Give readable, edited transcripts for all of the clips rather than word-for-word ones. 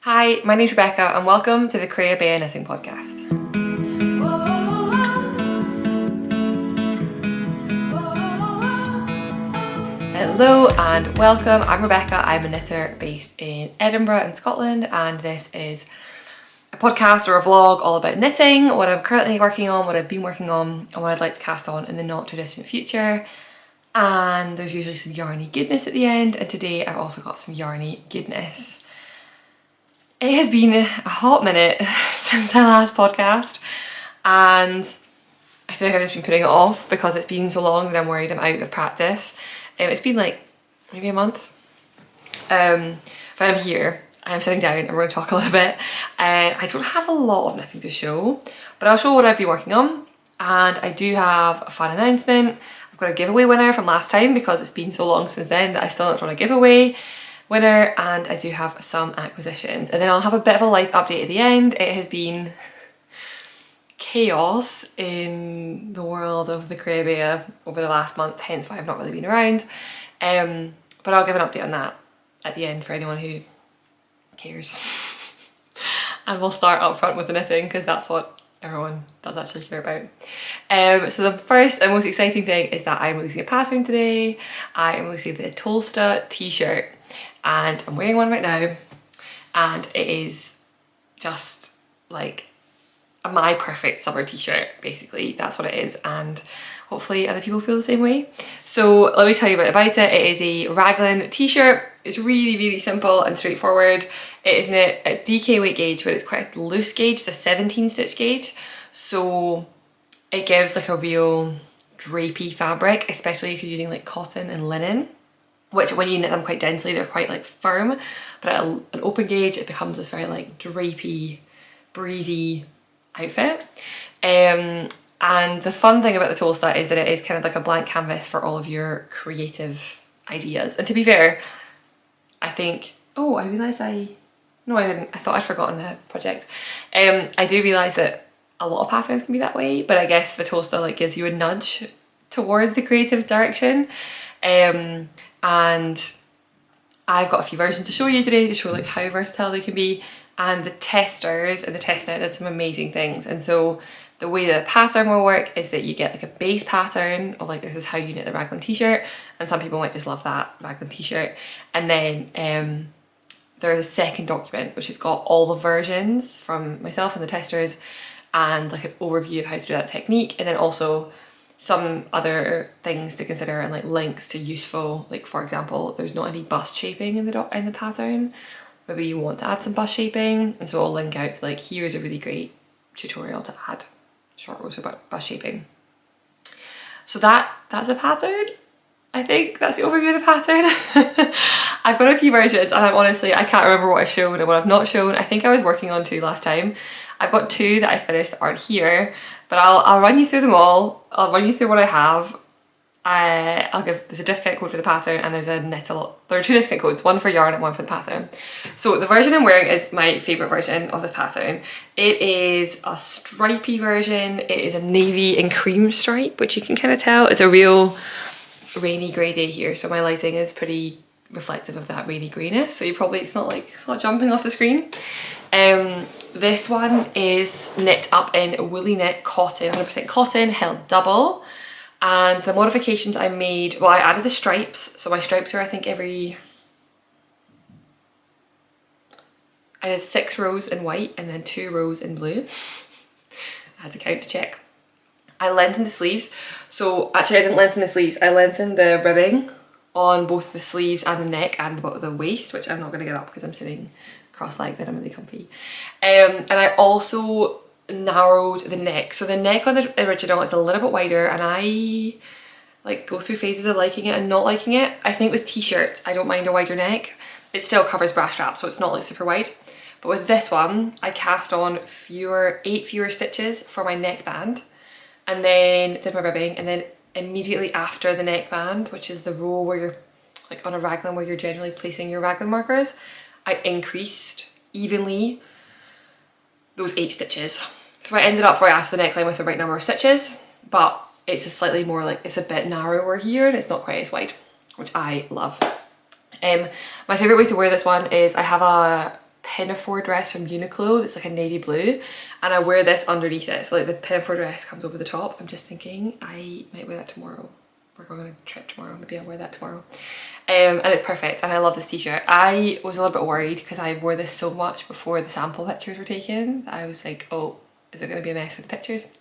Hi, my name's Rebecca and welcome to the Creabea Knitting Podcast. Hello and welcome, I'm Rebecca, I'm a knitter based in Edinburgh in Scotland, and this is a podcast or a vlog all about knitting, what I'm currently working on, what I've been working on, and what I'd like to cast on in the not too distant future. And there's usually some yarny goodness at the end, and today I've also got some yarny goodness. It has been a hot minute since our last podcast, and I feel like I've just been putting it off because it's been so long that I'm worried I'm out of practice. It's been like maybe a month, but I'm here, I'm sitting down and we're going to talk a little bit. I don't have a lot of knitting to show, but I'll show what I've been working on, and I do have a fun announcement. I've got a giveaway winner from last time because it's been so long since then that I still don't want a giveaway winner, and I do have some acquisitions, and then I'll have a bit of a life update at the end. It has been chaos in the world of the Creabea over the last month, hence why I've not really been around, but I'll give an update on that at the end for anyone who cares. And we'll start up front with the knitting because that's what everyone does actually care about. So the first and most exciting thing is that I'm releasing a pattern today. I am releasing the Tolsta t-shirt, and I'm wearing one right now, and it is just like my perfect summer t-shirt, basically. That's what it is, and hopefully other people feel the same way. So let me tell you a bit about it. It is a raglan t-shirt. It's really simple and straightforward. It is knit at DK weight gauge, but it's quite a loose gauge. It's a 17 stitch gauge, so it gives like a real drapey fabric, especially if you're using like cotton and linen, which when you knit them quite densely they're quite like firm, but at an open gauge it becomes this very like drapey, breezy outfit. And the fun thing about the Tolsta is that it is kind of like a blank canvas for all of your creative ideas. And to be fair, I think, oh, I realised no I didn't, I thought I'd forgotten a project. I do realise that a lot of patterns can be that way, but I guess the Tolsta like gives you a nudge towards the creative direction. And I've got a few versions to show you today to show like how versatile they can be, and the testers and the testnet did some amazing things. And so the way the pattern will work is that you get like a base pattern of like, this is how you knit the raglan t-shirt, and some people might just love that raglan t-shirt, and then there's a second document which has got all the versions from myself and the testers and like an overview of how to do that technique, and then also some other things to consider and like links to useful, like for example there's not any bust shaping in the pattern, maybe you want to add some bust shaping, and so I'll link out to like, here's a really great tutorial to add short rows about bust shaping. So that's a pattern. I think that's the overview of the pattern. I've got a few versions and I can't remember what I've shown and what I've not shown. I think I was working on 2 last time. I've got 2 that I finished that aren't here, but I'll run you through them all. I'll run you through what I have. There's a discount code for the pattern, and there are 2 discount codes, one for yarn and one for the pattern. So the version I'm wearing is my favourite version of the pattern. It is a stripy version. It is a navy and cream stripe, which you can kind of tell. It's a real rainy grey day here, so my lighting is pretty reflective of that rainy greyness, so it's not jumping off the screen. This one is knit up in Woolyknit cotton, 100% cotton, held double. And the modifications I made, well, I added the stripes, so my stripes are I think I did 6 rows in white and then 2 rows in blue. I had to count to check. I lengthened the sleeves, so actually I didn't lengthen the sleeves, I lengthened the ribbing on both the sleeves and the neck and the waist, which I'm not going to get up because I'm sitting cross-legged and I'm really comfy. And I also narrowed the neck. So the neck on the original is a little bit wider, and I like go through phases of liking it and not liking it. I think with t-shirts I don't mind a wider neck. It still covers bra straps, so it's not like super wide. But with this one I cast on 8 fewer stitches for my neckband, and then did my ribbing, and then immediately after the neckband, which is the row where you're like on a raglan where you're generally placing your raglan markers, I increased evenly those 8 stitches. So I ended up right after the neckline with the right number of stitches, but it's a slightly more like, it's a bit narrower here and it's not quite as wide, which I love. My favourite way to wear this one is I have a pinafore dress from Uniqlo that's like a navy blue, and I wear this underneath it, so like the pinafore dress comes over the top. I'm just thinking I might wear that tomorrow. We're going on a trip tomorrow, maybe I'll wear that tomorrow. And it's perfect, and I love this t-shirt. I was a little bit worried because I wore this so much before the sample pictures were taken. I was like, oh, is it going to be a mess with the pictures?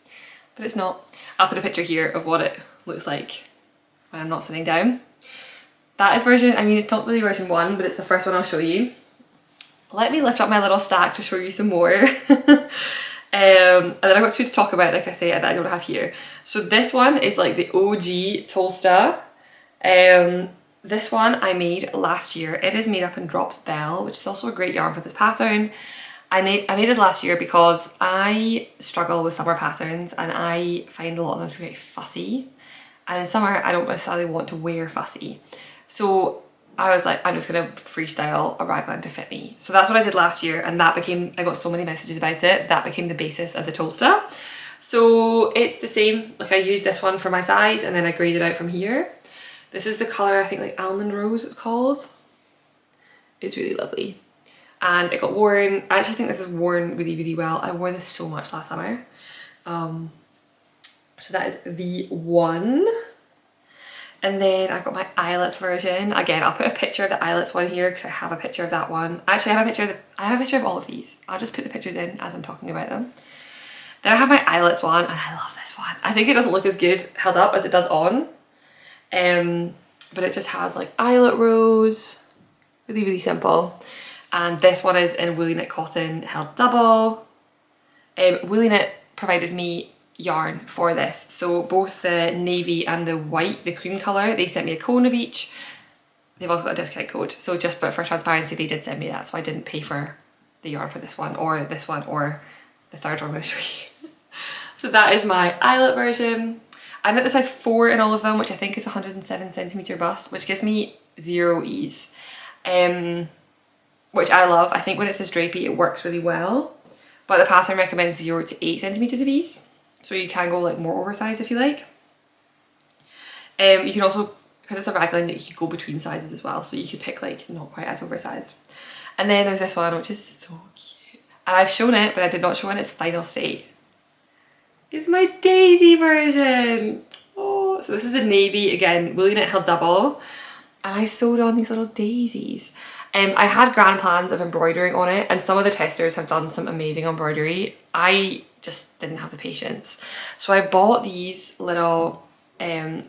But it's not. I'll put a picture here of what it looks like when I'm not sitting down. That is version, I mean, it's not really version 1, but it's the first one I'll show you. Let me lift up my little stack to show you some more. And then I've got two to talk about, like I say, that I don't have here. So this one is like the OG Tolsta. This one I made last year. It is made up in Drops Belle, which is also a great yarn for this pattern. I made this last year because I struggle with summer patterns and I find a lot of them to be very fussy. And in summer, I don't necessarily want to wear fussy. So I was like, I'm just gonna freestyle a raglan to fit me. So that's what I did last year, and that became, I got so many messages about it, that became the basis of the Tolsta. So it's the same, like I used this one for my size and then I graded out from here. This is the colour, I think like Almond Rose it's called. It's really lovely. And it got worn, I actually think this is worn really, really well. I wore this so much last summer. So that is the one. And then I've got my Eyelets version. Again, I'll put a picture of the Eyelets one here because I have a picture of that one. Actually, I have a picture of all of these. I'll just put the pictures in as I'm talking about them. Then I have my Eyelets one, and I love this one. I think it doesn't look as good held up as it does on. But it just has like eyelet rose, really, really simple. And this one is in Woolyknit cotton, held double. Woolyknit provided me yarn for this, so both the navy and the white, the cream colour, they sent me a cone of each. They've also got a discount code, so just but for transparency they did send me that, so I didn't pay for the yarn for this one or the third one I'm going to show you. So that is my eyelet version. I knit the size 4 in all of them, which I think is 107cm bust, which gives me 0 ease, which I love. I think when it's this drapey it works really well, but the pattern recommends 0 to 8cm of ease. So you can go like more oversized if you like. You can also, because it's a raglan, you could go between sizes as well. So you could pick like not quite as oversized. And then there's this one, which is so cute. And I've shown it, but I did not show it in its final state. It's my Daisy version. Oh, so this is a navy, again, Woolyknit held double. And I sewed on these little daisies. I had grand plans of embroidering on it, and some of the testers have done some amazing embroidery. I just didn't have the patience. So I bought these little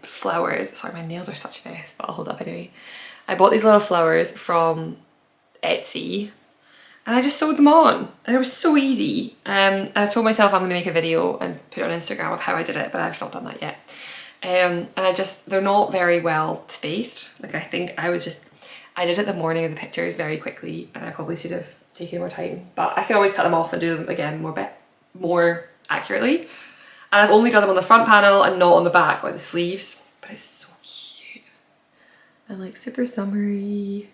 flowers. Sorry, my nails are such a mess, but I'll hold up anyway. I bought these little flowers from Etsy and I just sewed them on, and it was so easy. And I told myself I'm going to make a video and put it on Instagram of how I did it, but I've not done that yet. And they're not very well spaced. Like I did it the morning of the pictures very quickly, and I probably should have taken more time, but I can always cut them off and do them again more accurately. And I've only done them on the front panel and not on the back or the sleeves, but it's so cute and like super summery.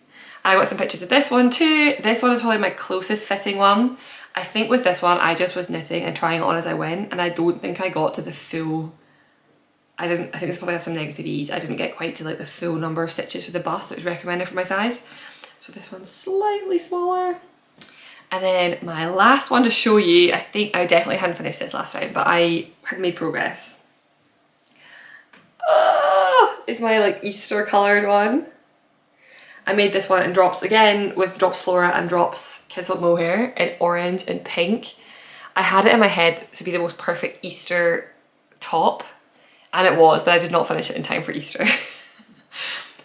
And I got some pictures of this one too. This one is probably my closest fitting one. I think with this one I just was knitting and trying it on as I went, and I don't think I got to the full, I think this probably has some negative ease. I didn't get quite to like the full number of stitches for the bust that was recommended for my size. So this one's slightly smaller. And then my last one to show you, I think I definitely hadn't finished this last time, but I had made progress. It's my like Easter coloured one. I made this one in Drops again with Drops Flora and Drops Kidsilk mohair in orange and pink. I had it in my head to be the most perfect Easter top, and it was, but I did not finish it in time for Easter.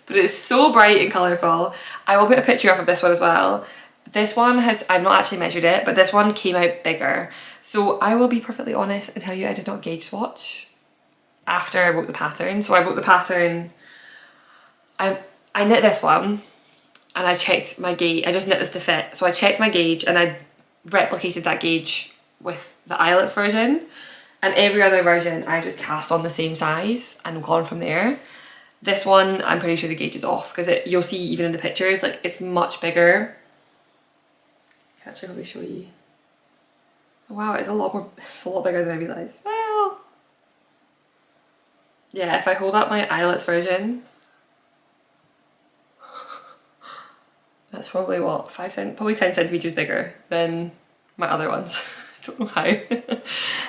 But it's so bright and colourful. I will put a picture up of this one as well. This one I've not actually measured it, but this one came out bigger. So I will be perfectly honest and tell you I did not gauge swatch after I wrote the pattern. So I wrote the pattern, I knit this one and I checked my gauge. I just knit this to fit. So I checked my gauge and I replicated that gauge with the Eyelets version. And every other version I just cast on the same size and gone from there. This one, I'm pretty sure the gauge is off because you'll see even in the pictures, like it's much bigger. I can actually probably show you. Oh, wow, it's a lot bigger than I realised. Well, yeah, if I hold up my Eyelets version, That's probably what, probably 10 centimeters bigger than my other ones. I don't know how. It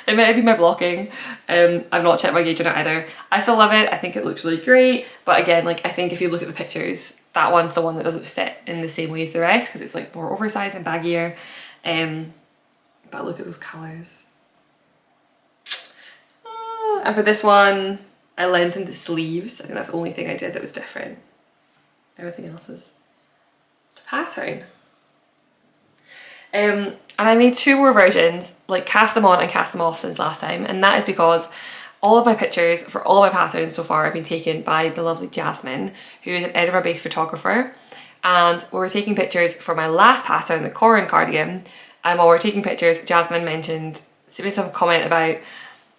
might be my blocking. I've not checked my gauge on it either. I still love it. I think it looks really great. But again, like I think if you look at the pictures, that one's the one that doesn't fit in the same way as the rest because it's like more oversized and baggier. But look at those colours. And for this one, I lengthened the sleeves. I think that's the only thing I did that was different. Everything else is to pattern. And I made 2 more versions, like cast them on and cast them off since last time, and that is because all of my pictures for all of my patterns so far have been taken by the lovely Jasmin, who is an Edinburgh-based photographer. And we were taking pictures for my last pattern, the Corin cardigan, and while we were taking pictures, Jasmin made some comment about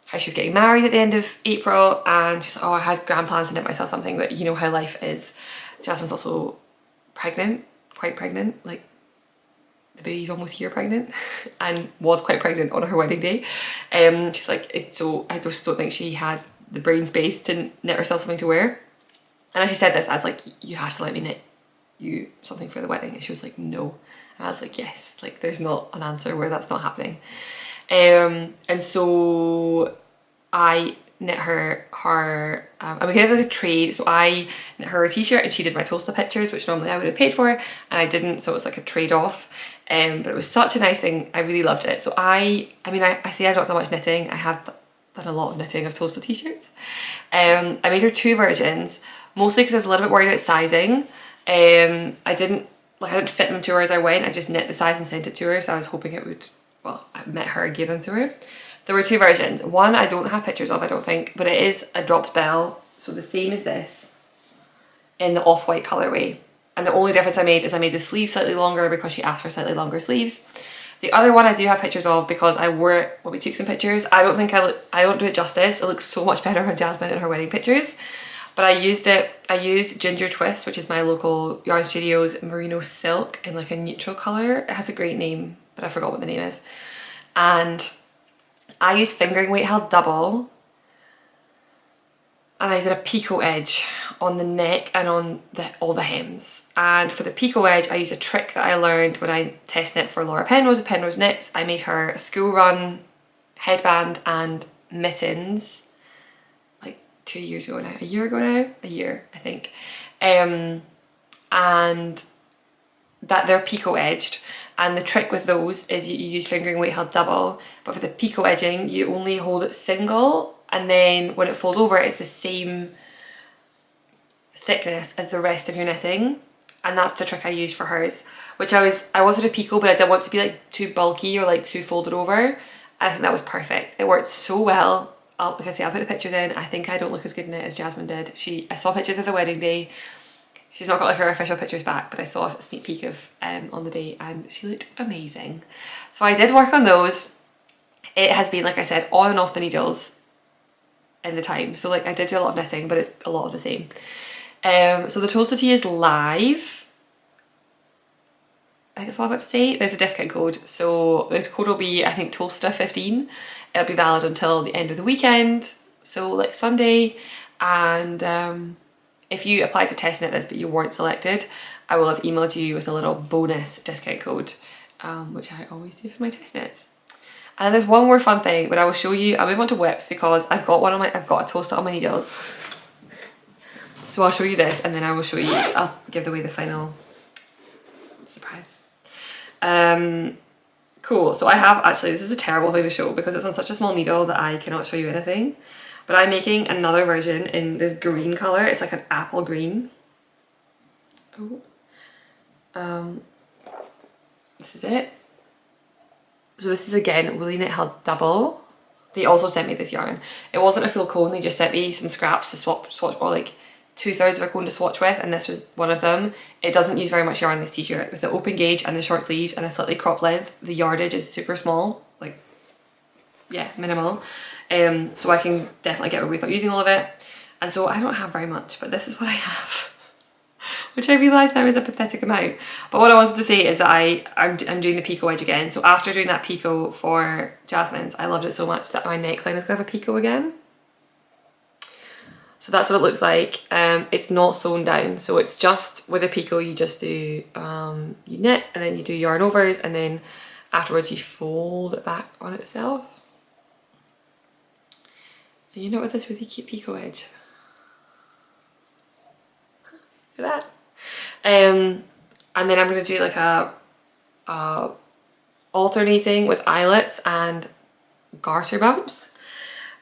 how she was getting married at the end of April, and she's like, oh, I had grand plans to knit myself something, but you know how life is. Jasmin's also pregnant, quite pregnant, like the baby's almost here pregnant and was quite pregnant on her wedding day. She's like, I just don't think she had the brain space to knit herself something to wear. And as she said this, I was like, you have to let me knit you something for the wedding. And she was like, no. And I was like, yes, like there's not an answer where that's not happening. And so I knit her and we gave her the trade, so I knit her a t-shirt and she did my Tolsta pictures, which normally I would have paid for, and I didn't, so it was like a trade-off. But it was such a nice thing, I really loved it. So I say I've not done much knitting, I have done a lot of knitting of Tolsta t-shirts. I made her 2 versions, mostly because I was a little bit worried about sizing. I didn't fit them to her as I went, I just knit the size and sent it to her, so I was hoping it would, well, I met her and gave them to her. There were 2 versions. One I don't have pictures of, I don't think, but it is a dropped Belle, so the same as this, in the off-white colourway. And the only difference I made is I made the sleeves slightly longer because she asked for slightly longer sleeves. The other one I do have pictures of because I wore it when we took some pictures. I don't do it justice. It looks so much better on Jasmin in her wedding pictures. But I used Ginger Twist, which is my local yarn studio's merino silk in like a neutral colour. It has a great name, but I forgot what the name is. And I used fingering weight held double, and I did a picot edge on the neck and on all the hems. And for the picot edge, I used a trick that I learned when I test knit for Laura Penrose of Penrose Knits. I made her a school run headband and mittens like 2 years ago now, a year I think. And that they're picot edged. And the trick with those is you use fingering weight held double, but for the picot edging, you only hold it single, and then when it folds over, it's the same thickness as the rest of your knitting. And that's the trick I used for hers, which I wanted a picot, but I didn't want it to be like too bulky or like too folded over. And I think that was perfect. It worked so well. Like I say, I'll put the pictures in. I think I don't look as good in it as Jasmin did. I saw pictures of the wedding day. She's not got like her official pictures back, but I saw a sneak peek of on the day and she looked amazing. So I did work on those. It has been, like I said, on and off the needles in the time. So like I did do a lot of knitting, but it's a lot of the same. So the Tolsta Tee is live. I think that's all I've got to say. There's a discount code. So the code will be, I think, Tolsta15. It'll be valid until the end of the weekend. So like Sunday. And if you applied to test knit this but you weren't selected, I will have emailed you with a little bonus discount code, which I always do for my test knits. And then there's one more fun thing, but I will show you. I'll move on to whips because I've got a Tolsta on my needles. So I'll show you this and then I will show you, I'll give away the final surprise. Cool, so I have actually, this is a terrible thing to show because it's on such a small needle that I cannot show you anything. But I'm making another version in this green colour. It's like an apple green. Oh. This is it. So this is again Woolyknit held double. They also sent me this yarn. It wasn't a full cone, they just sent me some scraps to swatch, or like 2/3 of a cone to swatch with, and this was one of them. It doesn't use very much yarn, this t-shirt. With the open gauge and the short sleeves and a slightly cropped length, the yardage is super small, like, yeah, minimal. So I can definitely get away without using all of it. And so I don't have very much, but this is what I have. Which I realise now is a pathetic amount. But what I wanted to say is that I'm doing the picot edge again. So after doing that picot for Jasmin's, I loved it so much that my neckline is going to have a picot again. So that's what it looks like. It's not sewn down, so it's just with a picot you just do, you knit and then you do yarn overs, and then afterwards you fold it back on itself. And you know, with this really cute picot edge. Look at that. And then I'm going to do like a alternating with eyelets and garter bumps.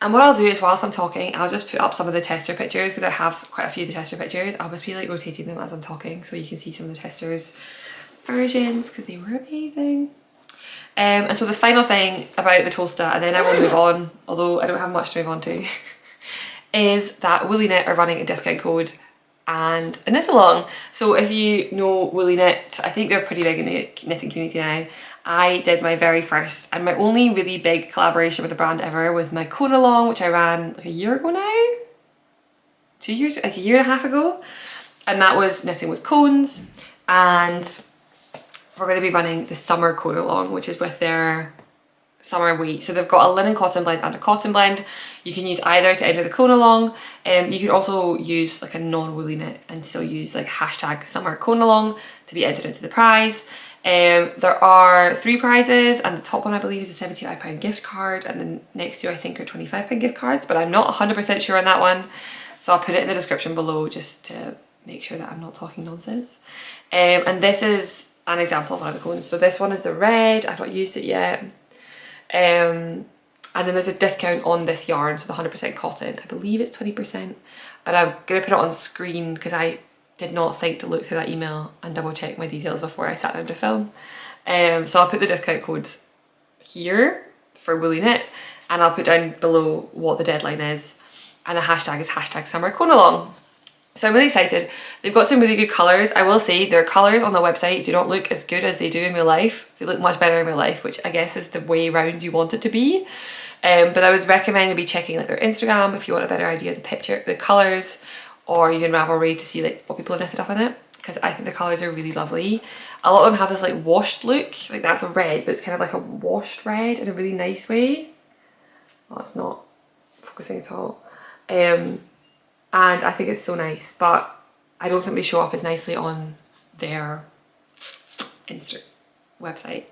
And what I'll do is, whilst I'm talking, I'll just put up some of the tester pictures, because I have quite a few of the tester pictures. I'll just be like rotating them as I'm talking so you can see some of the testers versions, because they were amazing. And so the final thing about the Tolsta, and then I will move on, although I don't have much to move on to, is that Woolyknit are running a discount code and a knit along. So if you know Woolyknit, I think they're pretty big in the knitting community now. I did my very first and my only really big collaboration with the brand ever was my cone along, which I ran like a year ago now? 2 years, like a year and a half ago. And that was knitting with cones, and we're going to be running the summer cone along, which is with their summer weight. So they've got a linen cotton blend and a cotton blend. You can use either to enter the cone along. You can also use like a non-woolly knit and still use like hashtag summer cone along to be entered into the prize. There are 3 prizes, and the top one I believe is a £75 gift card, and the next 2 I think are £25 gift cards, but I'm not 100% sure on that one. So I'll put it in the description below just to make sure that I'm not talking nonsense. And this is an example of one of the cones. So this one is the red, I've not used it yet. And then there's a discount on this yarn, so the 100% cotton. I believe it's 20%, but I'm gonna put it on screen because I did not think to look through that email and double check my details before I sat down to film. So I'll put the discount code here for Woolyknit, and I'll put down below what the deadline is, and the hashtag is hashtag summer cone along. So I'm really excited. They've got some really good colours. I will say their colours on the website do not look as good as they do in real life. They look much better in real life, which I guess is the way round you want it to be. But I would recommend maybe checking like their Instagram if you want a better idea of the picture, the colours, or you can Ravelry to see like what people have knitted up in it, because I think the colours are really lovely. A lot of them have this like washed look, like that's a red, but it's kind of like a washed red in a really nice way. Well, it's not focusing at all. And I think it's so nice, but I don't think they show up as nicely on their Insta website.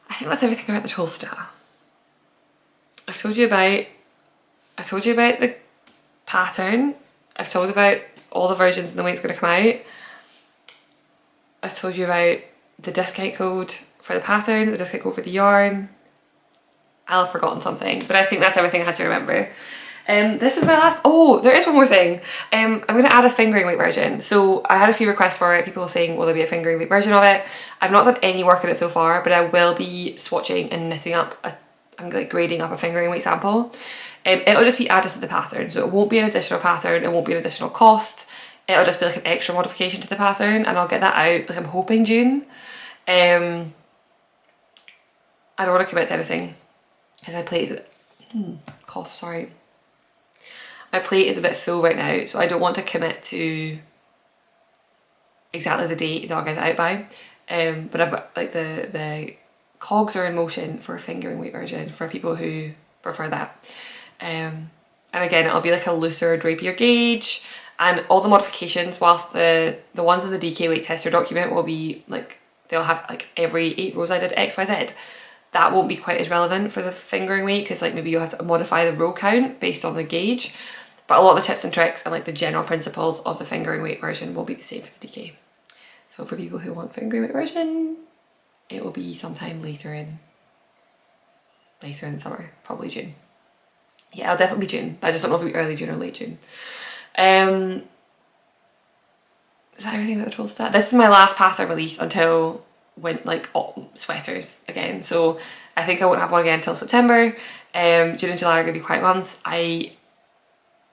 I think that's everything about the Tolsta. I've told you about the pattern. I've told you about all the versions and the way it's going to come out. I've told you about the discount code for the pattern, the discount code for the yarn. I'll have forgotten something, but I think that's everything I had to remember. This is my last, oh, there is one more thing. I'm going to add a fingering weight version. So I had a few requests for it, people saying will there be a fingering weight version of it. I've not done any work on it so far, but I will be swatching and knitting up and like grading up a fingering weight sample. It'll just be added to the pattern, so it won't be an additional pattern, it won't be an additional cost. It'll just be like an extra modification to the pattern, and I'll get that out, like I'm hoping June. I don't want to commit to anything because my plate is, cough, sorry. My plate is a bit full right now, so I don't want to commit to exactly the date that I'll get it out by. But I've got like the cogs are in motion for a fingering weight version for people who prefer that. And again, it'll be like a looser, drapier gauge, and all the modifications, whilst the ones in the DK weight tester document will be like, they'll have like every 8 rows I did XYZ. That won't be quite as relevant for the fingering weight, because like maybe you'll have to modify the row count based on the gauge. But a lot of the tips and tricks and like the general principles of the fingering weight version will be the same for the DK. So for people who want fingering weight version, it will be sometime later in the summer, probably June. Yeah, it'll definitely be June, but I just don't know if it'll be early June or late June. Is that everything about the Tolsta? This is my last pattern release until like autumn sweaters again. So I think I won't have one again until September. June and July are going to be quiet months.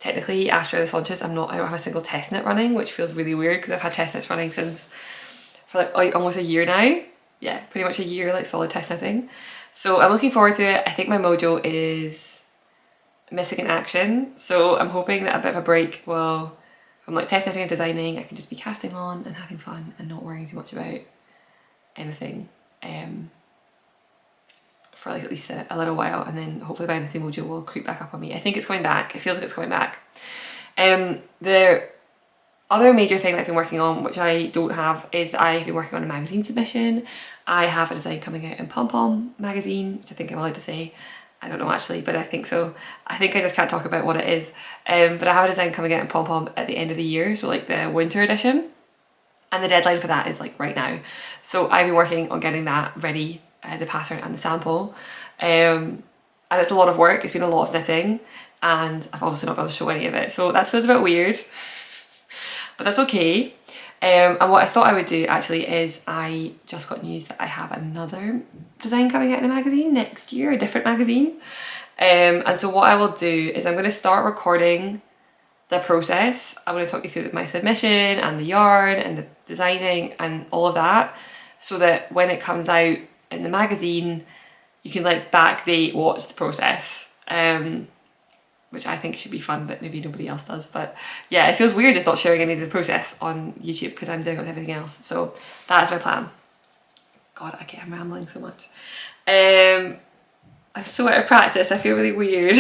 Technically, after this launches, I don't have a single test knit running, which feels really weird because I've had test knits running for like almost a year now. Yeah, pretty much a year, like solid test knitting. So I'm looking forward to it. I think my mojo is missing in action. So I'm hoping that a bit of a break will, from like test knitting and designing, I can just be casting on and having fun and not worrying too much about anything for like at least a little while, and then hopefully by Knitting Mojo will creep back up on me. I think it's coming back. It feels like it's coming back. The other major thing that I've been working on, which I don't have, is that I've been working on a magazine submission. I have a design coming out in Pom Pom magazine, which I think I'm allowed to say. I don't know actually, but I think so. I think I just can't talk about what it is. But I have a design coming out in Pom Pom at the end of the year, so like the winter edition. And the deadline for that is like right now. So I've been working on getting that ready, the pattern and the sample. And it's a lot of work, it's been a lot of knitting, and I've obviously not been able to show any of it. So that feels a bit weird, but that's okay. And what I thought I would do actually is I just got news that I have another design coming out in a magazine next year, a different magazine. And so what I will do is I'm going to start recording the process. I'm going to talk you through my submission and the yarn and the designing and all of that, so that when it comes out in the magazine you can like backdate watch the process, which I think should be fun, but maybe nobody else does. But yeah, it feels weird just not sharing any of the process on YouTube because I'm doing it with everything else. So that's my plan. God, okay, I'm rambling so much. I'm so out of practice, I feel really weird.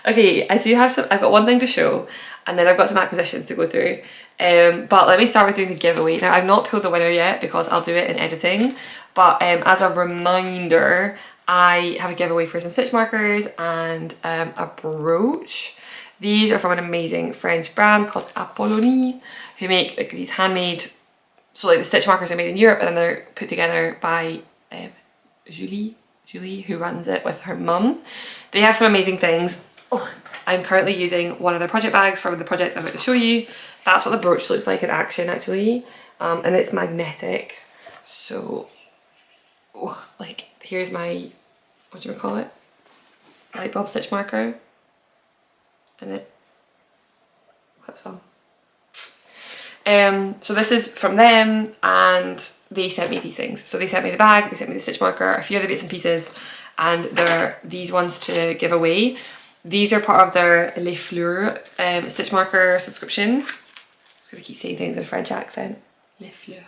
Okay, I do have some, I've got one thing to show, and then I've got some acquisitions to go through. But let me start with doing the giveaway. Now, I've not pulled the winner yet because I'll do it in editing, but as a reminder, I have a giveaway for some stitch markers and a brooch. These are from an amazing French brand called Apollonie, who make like these handmade, so like the stitch markers are made in Europe and then they're put together by Julie, who runs it with her mum. They have some amazing things. Oh, I'm currently using one of their project bags from the project I'm about to show you. That's what the brooch looks like in action actually, and it's magnetic. So, oh, like here's my, what do you call it? Light bulb stitch marker, and it clips on. So this is from them, and they sent me these things. So they sent me the bag, they sent me the stitch marker, a few other bits and pieces, and there are these ones to give away. These are part of their Les Fleurs stitch marker subscription. I'm just gonna keep saying things in a French accent. Les Fleurs.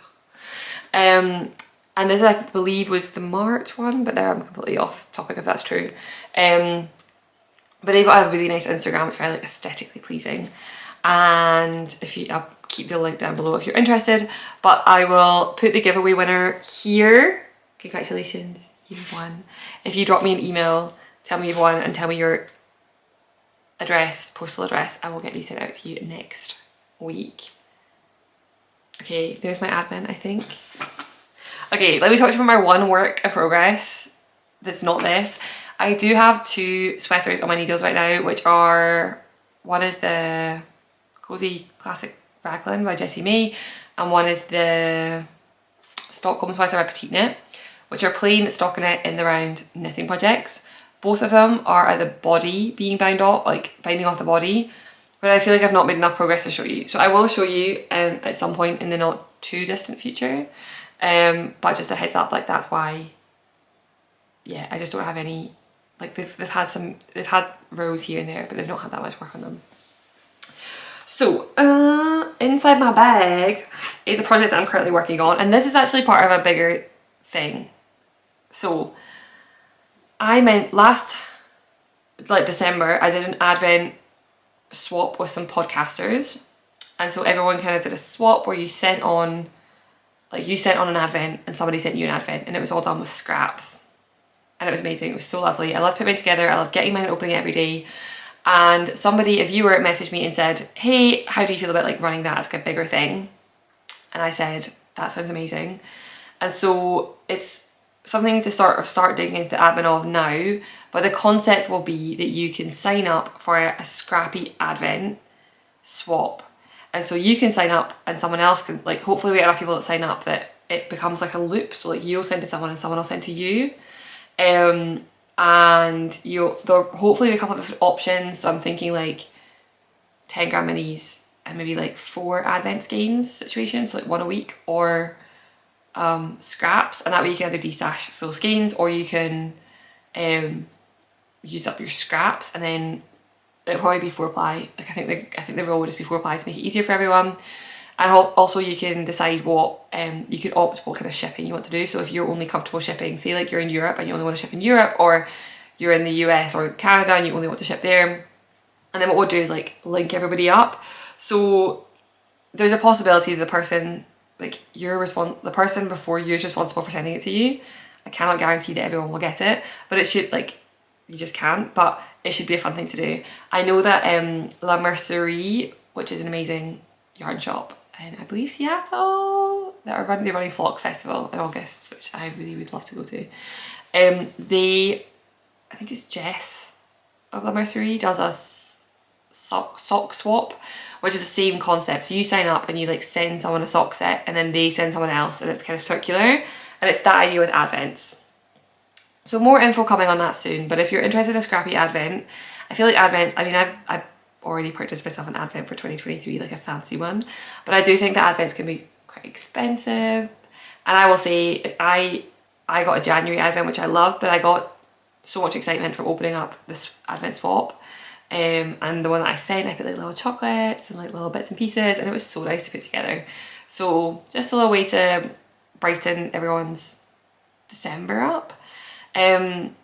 And this I believe was the March one, but now I'm completely off topic if that's true. But they've got a really nice Instagram, it's very like aesthetically pleasing. And if you, I'll keep the link down below if you're interested, but I will put the giveaway winner here. Congratulations, you've won. If you drop me an email, tell me you've won and tell me your address, postal address, I will get these sent out to you next week. Okay, there's my admin, I think. Okay, let me talk to you about my one work in progress that's not this. I do have two sweaters on my needles right now, which are, one is the Cozy Classic Raglan by Jessie May, and one is the Stockholm sweater by Petite Knit, which are plain stockinette in the round knitting projects. Both of them are at the body being bound off, like binding off the body, but I feel like I've not made enough progress to show you. So I will show you at some point in the not too distant future, but just a heads up, like that's why, yeah, I just don't have any, like they've had rows here and there, but they've not had that much work on them. So inside my bag is a project that I'm currently working on, and this is actually part of a bigger thing. So I meant last, like December, I did an advent swap with some podcasters, and so everyone kind of did a swap where you sent on, like you sent on an advent and somebody sent you an advent, and it was all done with scraps, and it was amazing. It was so lovely. I love putting mine together, I love getting mine and opening it every day. And somebody, a viewer, messaged me and said, hey, how do you feel about like running that as like a bigger thing? And I said, that sounds amazing. And so it's something to sort of start digging into the admin of now, but the concept will be that you can sign up for a Scrappy advent swap. And so you can sign up and someone else can, like, hopefully we get enough people that sign up that it becomes like a loop. So like you'll send to someone and someone will send to you. And there'll hopefully be a couple of different options. So I'm thinking like 10 gram minis and maybe like 4 advent skeins situations, so like 1 a week, or scraps, and that way you can either destash full skeins or you can use up your scraps, and then it'll probably be 4 ply. Like I think the roll would just be 4 ply to make it easier for everyone. And also you can decide what, you can opt what kind of shipping you want to do. So if you're only comfortable shipping, say like you're in Europe and you only want to ship in Europe, or you're in the US or Canada and you only want to ship there. And then what we'll do is like link everybody up. So there's a possibility the person, like the person before you is responsible for sending it to you. I cannot guarantee that everyone will get it, but it should, like, you just can't, but it should be a fun thing to do. I know that La Mercerie, which is an amazing yarn shop in, I believe, Seattle, they're running Flock Festival in August, which I really would love to go to. I think it's Jess of La Mercerie does a sock swap, which is the same concept. So you sign up and you like send someone a sock set and then they send someone else, and it's kind of circular, and it's that idea with advents. So more info coming on that soon, but if you're interested in Scrappy Advent, I feel like advents, I mean, I've already purchased myself an advent for 2023, like a fancy one, but I do think that advents can be quite expensive. And I will say, I got a January advent, which I love, but I got so much excitement from opening up this advent swap. And the one that I sent, I put like little chocolates and like little bits and pieces, and it was so nice to put together. So just a little way to brighten everyone's December up. I'm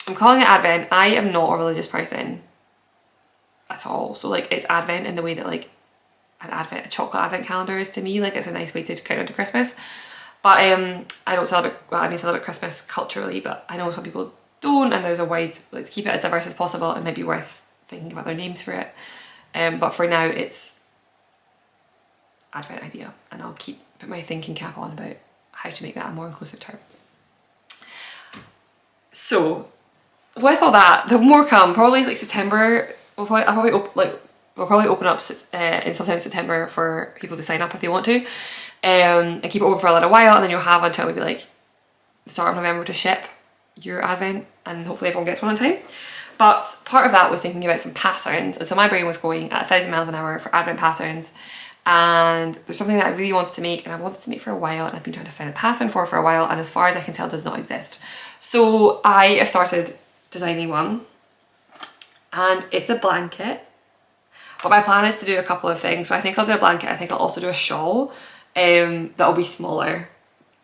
calling it Advent. I am not a religious person at all. So like it's Advent in the way that like a chocolate Advent calendar is to me. Like it's a nice way to count down to Christmas. But I don't celebrate, well, I mean celebrate Christmas culturally, but I know some people don't, and there's a wide, like to keep it as diverse as possible, it might be worth thinking about their names for it. But for now it's Advent idea, and I'll put my thinking cap on about how to make that a more inclusive term. So with all that, there'll more come. Probably like September. We'll probably open up in sometime in September for people to sign up if they want to, and keep it open for a little while, and then you'll have until maybe like the start of November to ship your advent, and hopefully everyone gets one on time. But part of that was thinking about some patterns, and so my brain was going at 1,000 miles an hour for advent patterns. And there's something that I really wanted to make, and I wanted to make for a while, and I've been trying to find a pattern for a while, and as far as I can tell does not exist. So I have started designing one, and it's a blanket, but my plan is to do a couple of things. So I think I'll do a blanket, I think I'll also do a shawl that'll be smaller.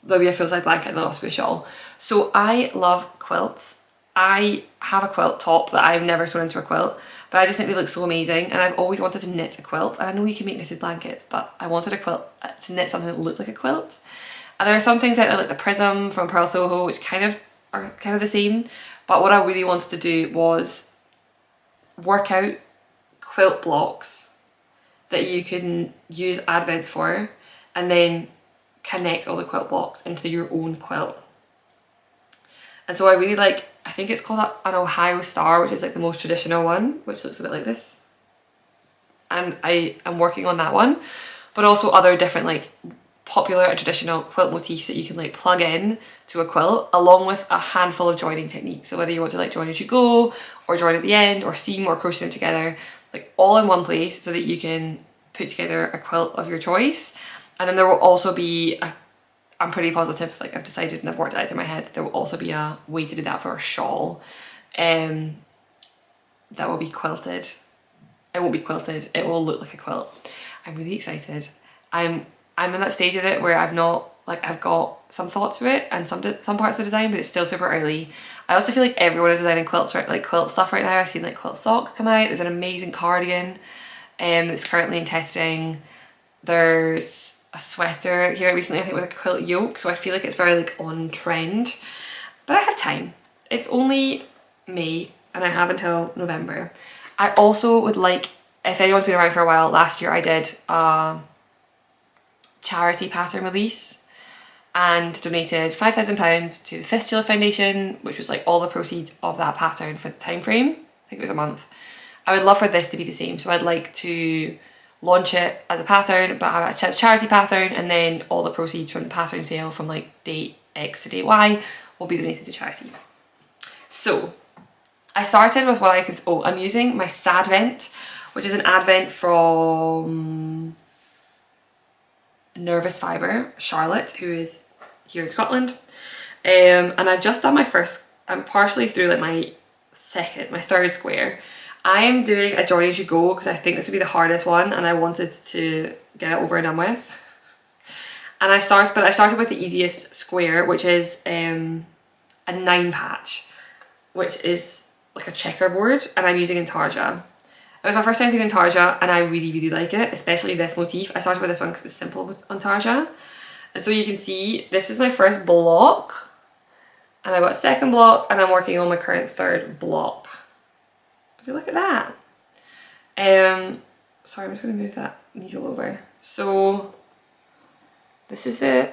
There'll be a full-size blanket and there'll also be a shawl. So I love quilts. I have a quilt top that I've never sewn into a quilt, but I just think they look so amazing, and I've always wanted to knit a quilt. And I know you can make knitted blankets, but I wanted a quilt to knit something that looked like a quilt. And there are some things out there like the Prism from Pearl Soho, which are kind of the same, but what I really wanted to do was work out quilt blocks that you can use advents for, and then connect all the quilt blocks into your own quilt. And so I really like, I think it's called an Ohio Star, which is like the most traditional one, which looks a bit like this. And I am working on that one, but also other different like popular and traditional quilt motifs that you can like plug in to a quilt, along with a handful of joining techniques. So whether you want to like join as you go, or join at the end, or seam or crochet them together, like all in one place, so that you can put together a quilt of your choice. And then there will also be I'm pretty positive, like I've decided and I've worked it out in my head, there will also be a way to do that for a shawl that will be quilted. It won't be quilted, it will look like a quilt. I'm really excited. I'm in that stage of it where I've got some thoughts for it and some parts of the design, but it's still super early. I also feel like everyone is designing quilts, right? Like quilt stuff right now. I've seen like quilt socks come out. There's an amazing cardigan that's currently in testing. There's a sweater here recently, I think, with a quilt yoke, so I feel like it's very like on trend. But I have time. It's only May and I have until November. I also would like, if anyone's been around for a while, last year I did a charity pattern release and donated £5,000 to the Fistula Foundation, which was like all the proceeds of that pattern for the time frame. I think it was a month. I would love for this to be the same, so I'd like to launch it as a pattern, but have a charity pattern, and then all the proceeds from the pattern sale from like date X to date Y will be donated to charity. So I started with what I'm using my Sadvent, which is an advent from Nervous Fibre, Charlotte, who is here in Scotland. And I've just done my first, I'm partially through like my third square. I am doing a join as you go because I think this would be the hardest one and I wanted to get it over and done with. And I started with the easiest square, which is a 9 patch, which is like a checkerboard, and I'm using Intarsia. It was my first time doing Intarsia and I really, really like it, especially this motif. I started with this one because it's simple with Intarsia. And so you can see this is my first block and I've got a second block and I'm working on my current third block. Would you look at that? Sorry, I'm just going to move that needle over. So this is the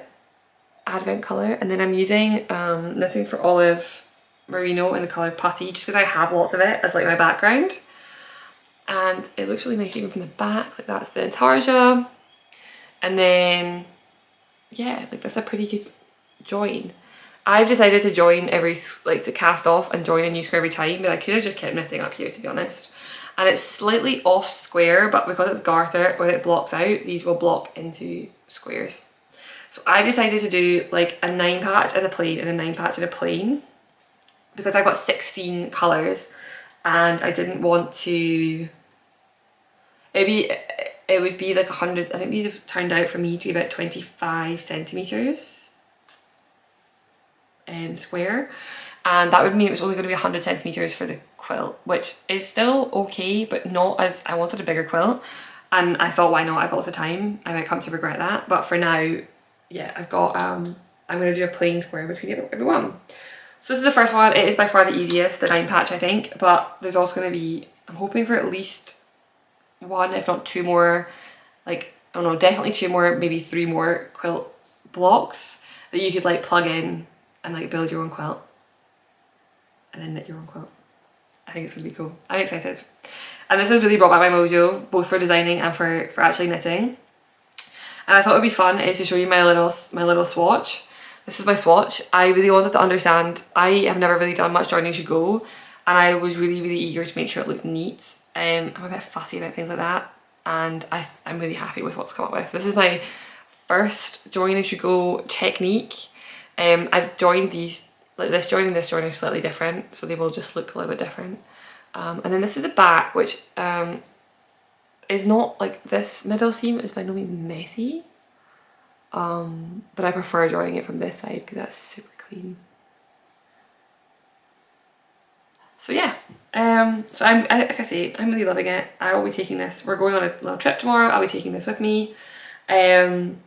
Advent colour, and then I'm using Knitting for Olive Merino in the colour Putty, just because I have lots of it as like my background. And it looks really nice even from the back, like that's the Intarsia. And then, yeah, like that's a pretty good join. I've decided to join to cast off and join a new square every time, but I could have just kept knitting up here, to be honest. And it's slightly off square, but because it's garter, when it blocks out, these will block into squares. So I've decided to do like a 9 patch in a plain and a 9 patch in a plain, because I've got 16 colours and I didn't want to, it would be like 100, I think these have turned out for me to be about 25 centimetres square, and that would mean it was only going to be 100 centimetres for the quilt, which is still okay, but not as, I wanted a bigger quilt, and I thought why not, I've got lots of time, I might come to regret that, but for now, yeah, I've got, I'm going to do a plain square between every one. So this is the first one. It is by far the easiest, the 9 patch I think, but there's also going to be, I'm hoping for at least 1 if not 2 more, like, I don't know, definitely 2 more, maybe 3 more quilt blocks that you could like plug in and like build your own quilt and then knit your own quilt. I think it's going to be cool. I'm excited. And this has really brought back my mojo, both for designing and for actually knitting. And I thought it would be fun is to show you my little swatch. This is my swatch. I really wanted to understand, I have never really done much joining as you go, and I was really, really eager to make sure it looked neat. I'm a bit fussy about things like that, and I'm really happy with what's come up with. This is my first join as you go technique. I've joined these, like this join and this join are slightly different, so they will just look a little bit different. And then this is the back, which is not like, this middle seam is by no means messy, but I prefer joining it from this side because that's super clean. So yeah, so like I say, I'm really loving it. I will be taking this, we're going on a little trip tomorrow, I'll be taking this with me, and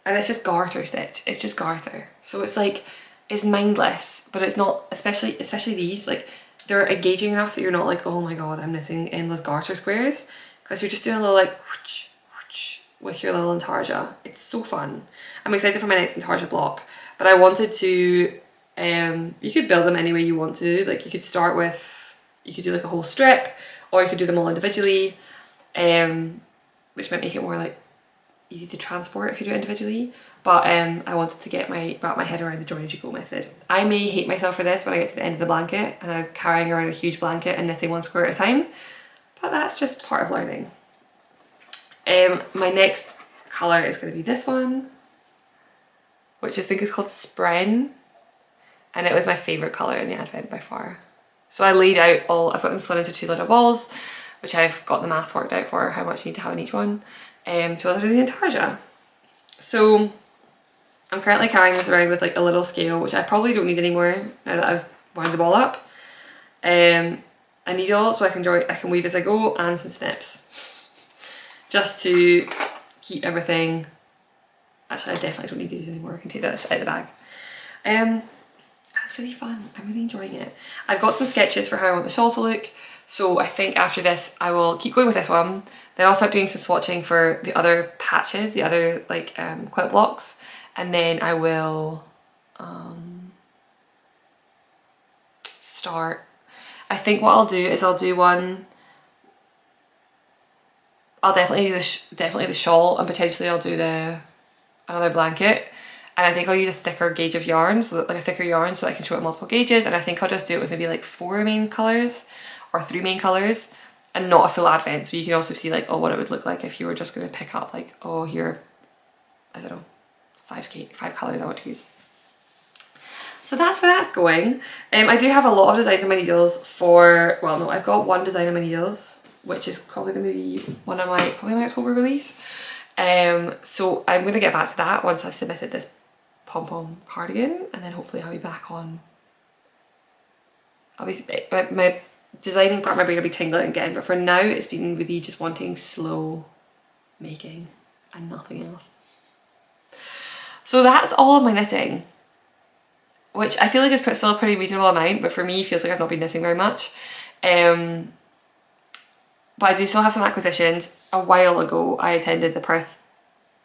it's just garter stitch, it's just garter, so it's like, it's mindless, but it's not, especially these, like they're engaging enough that you're not like, oh my god, I'm knitting endless garter squares, because you're just doing a little like whoosh, whoosh, with your little Intarsia. It's so fun. I'm excited for my next Intarsia block, but I wanted to, you could build them any way you want to, like you could start with, you could do like a whole strip, or you could do them all individually, which might make it more like easy to transport if you do it individually, but I wanted to wrap my head around the join as you go method. I may hate myself for this when I get to the end of the blanket and I'm carrying around a huge blanket and knitting 1 square at a time, but that's just part of learning. My next colour is going to be this one, which I think is called Spren, and it was my favourite colour in the Advent by far. So I laid out I've got them split into 2 little balls, which I've got the math worked out for how much you need to have in each one, to other the Intarsia. So I'm currently carrying this around with like a little scale, which I probably don't need anymore now that I've wound the ball up. A needle so I can weave as I go, and some snips. Just to keep everything. Actually, I definitely don't need these anymore. I can take that out of the bag. It's really fun. I'm really enjoying it. I've got some sketches for how I want the shawl to look, so I think after this I will keep going with this one. Then I'll start doing some swatching for the other patches, the other like quilt blocks, and then I will start. I think what I'll do is I'll do one. I'll definitely do definitely the shawl, and potentially I'll do another blanket. And I think I'll use a thicker gauge of yarn, so that, like a thicker yarn, so I can show it multiple gauges. And I think I'll just do it with maybe like 4 main colours or 3 main colours, and not a full Advent. So you can also see like, oh, what it would look like if you were just going to pick up like, oh, here, I don't know, 5 colours I want to use. So that's where that's going. I do have a lot of designs on my needles for, well no, I've got one design on my needles, which is probably going to be one of probably my October release. So I'm going to get back to that once I've submitted this pom-pom cardigan, and then hopefully I'll be back on. Obviously my designing part of my brain will be tingling again, but for now it's been really just wanting slow making and nothing else. So that's all of my knitting, which I feel like is still a pretty reasonable amount, but for me it feels like I've not been knitting very much. But I do still have some acquisitions. A while ago I attended the Perth,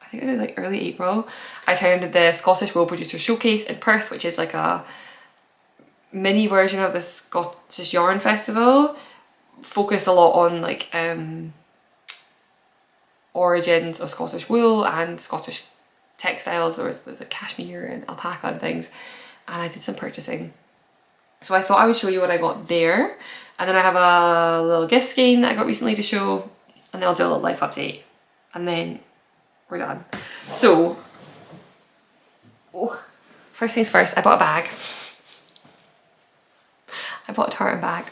I think it was like early April, I attended the Scottish Wool Producer Showcase in Perth, which is like a mini version of the Scottish Yarn Festival, focused a lot on like origins of Scottish wool and Scottish textiles. There's like cashmere and alpaca and things, and I did some purchasing. So I thought I would show you what I got there, and then I have a little gift skein that I got recently to show, and then I'll do a little life update, and then we're done. So, first things first, I bought a bag. I bought a tartan bag.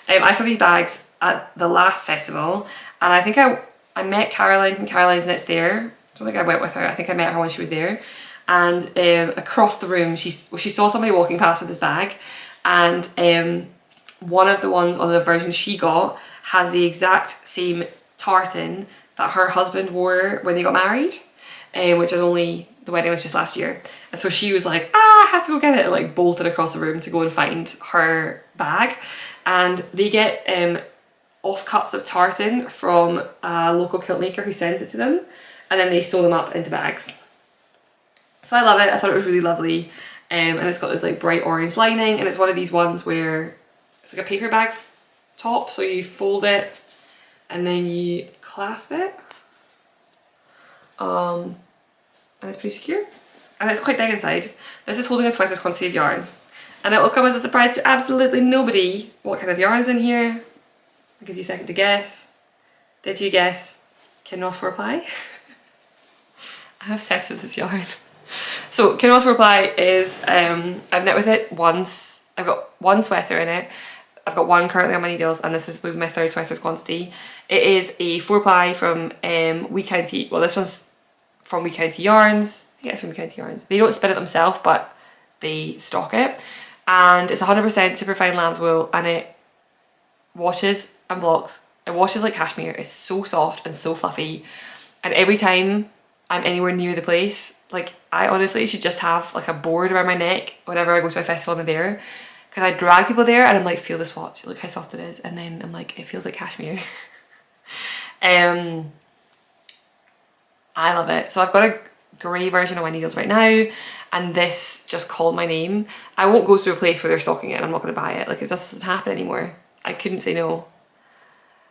I saw these bags at the last festival, and I think I met Caroline from Caroline's Knits there. I don't think I went with her. I think I met her when she was there. And across the room, she saw somebody walking past with this bag, and one of the ones on the version she got has the exact same tartan that her husband wore when they got married, which was only, the wedding was just last year. And so she was like, I have to go get it, and like bolted across the room to go and find her bag. And they get offcuts of tartan from a local quilt maker who sends it to them, and then they sew them up into bags. So I love it. I thought it was really lovely, and it's got this like bright orange lining, and it's one of these ones where it's like a paper bag top, so you fold it and then you clasp it, and it's pretty secure, and it's quite big inside. This is holding a sweater's quantity of yarn, and it will come as a surprise to absolutely nobody what kind of yarn is in here. I'll give you a second to guess. Did you guess Kinross 4-ply? I'm obsessed with this yarn. So Kinross 4-ply is, I've knit with it once. I've got one sweater in it. I've got one currently on my needles, and this is my third sweater's quantity. It is a 4-ply from Wee County, well this one's from Wee County Yarns. I think it's from Wee County Yarns. They don't spin it themselves, but they stock it. And it's 100% superfine lamb's wool, and it washes and blocks. It washes like cashmere. It's so soft and so fluffy, and every time I'm anywhere near the place, like I honestly should just have like a board around my neck whenever I go to a festival and they're there, because I drag people there and I'm like, feel this watch, look how soft it is, and then I'm like, it feels like cashmere. I love it. So I've got a grey version of my needles right now, and this just called my name. I won't go to a place where they're stocking it and I'm not going to buy it. Like, it just doesn't happen anymore. I couldn't say no.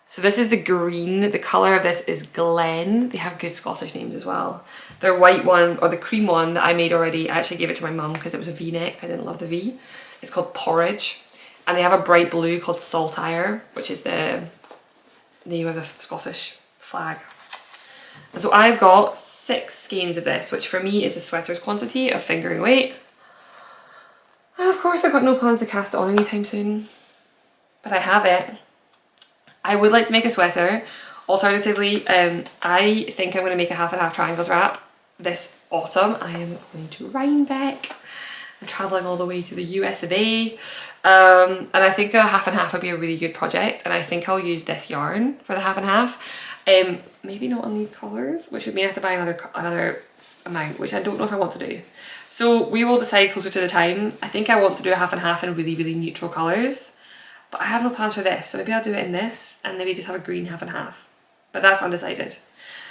So this is the green. The colour of this is Glen. They have good Scottish names as well. Their white one, or the cream one that I made already, I actually gave it to my mum because it was a V-neck. I didn't love the V. It's called Porridge. And they have a bright blue called Saltire, which is the name of the Scottish flag. And so I've got 6 skeins of this, which for me is a sweater's quantity of fingering weight. And of course I've got no plans to cast it on anytime soon, but I have it. I would like to make a sweater. Alternatively, I think I'm going to make a half and half triangles wrap this autumn. I am going to Rhinebeck. I'm travelling all the way to the US of A. And I think a half and half would be a really good project, and I think I'll use this yarn for the half and half. Maybe not on these colours, which would mean I have to buy another amount, which I don't know if I want to do. So we will decide closer to the time. I think I want to do a half and half in really, really neutral colours, but I have no plans for this, so maybe I'll do it in this and maybe just have a green half and half, but that's undecided.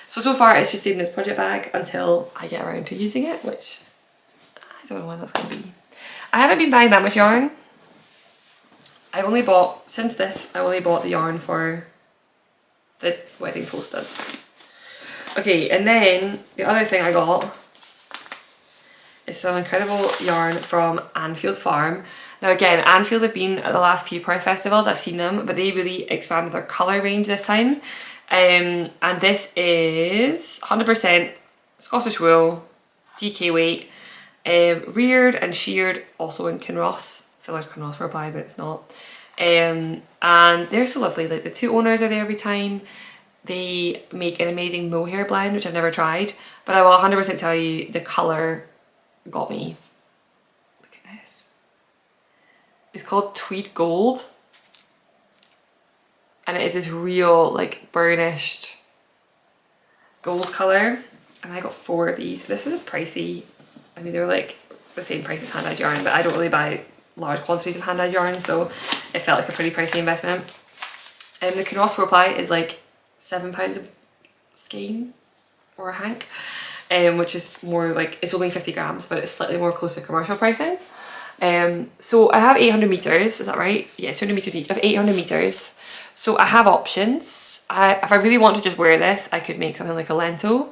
So far it's just in this project bag until I get around to using it, which I don't know when that's going to be. I haven't been buying that much yarn. I've only bought, since this, I only bought the yarn for the wedding Tolstas. Okay, and then the other thing I got is some incredible yarn from Anfield Farm. Now again, Anfield have been at the last few Perth festivals, I've seen them, but they really expanded their colour range this time. And this is 100% Scottish wool, DK weight. reared and sheared also in Kinross, similar to Kinross Reply, but it's not. And they're so lovely. Like the two owners are there every time. They make an amazing mohair blend, which I've never tried, but I will 100% tell you the colour got me. Look at this. It's called Tweed Gold, and it is this real like burnished gold colour, and I got 4 of these. This was a pricey, I mean they were like the same price as hand-dyed yarn, but I don't really buy large quantities of hand-dyed yarn, so it felt like a pretty pricey investment. And the Kinross Reply is like £7 a skein or a hank, which is more like, it's only 50 grams, but it's slightly more close to commercial pricing. So I have 800 meters, is that right? Yeah, 200 meters each. I have 800 meters. So I have options. If I really want to just wear this, I could make something like a lento.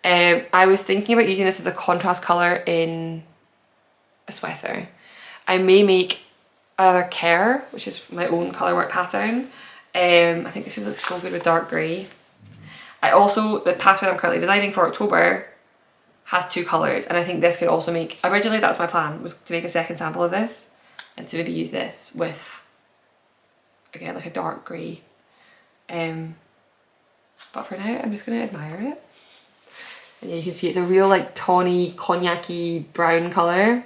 I was thinking about using this as a contrast color in a sweater. I may make another Care, which is my own color work pattern. I think this would look so good with dark grey. The pattern I'm currently designing for October has 2 colours, and I think this could also make, originally that was my plan, was to make a second sample of this and to maybe use this with, again, like a dark grey. But for now I'm just going to admire it. And yeah, you can see it's a real like tawny, cognac-y brown colour.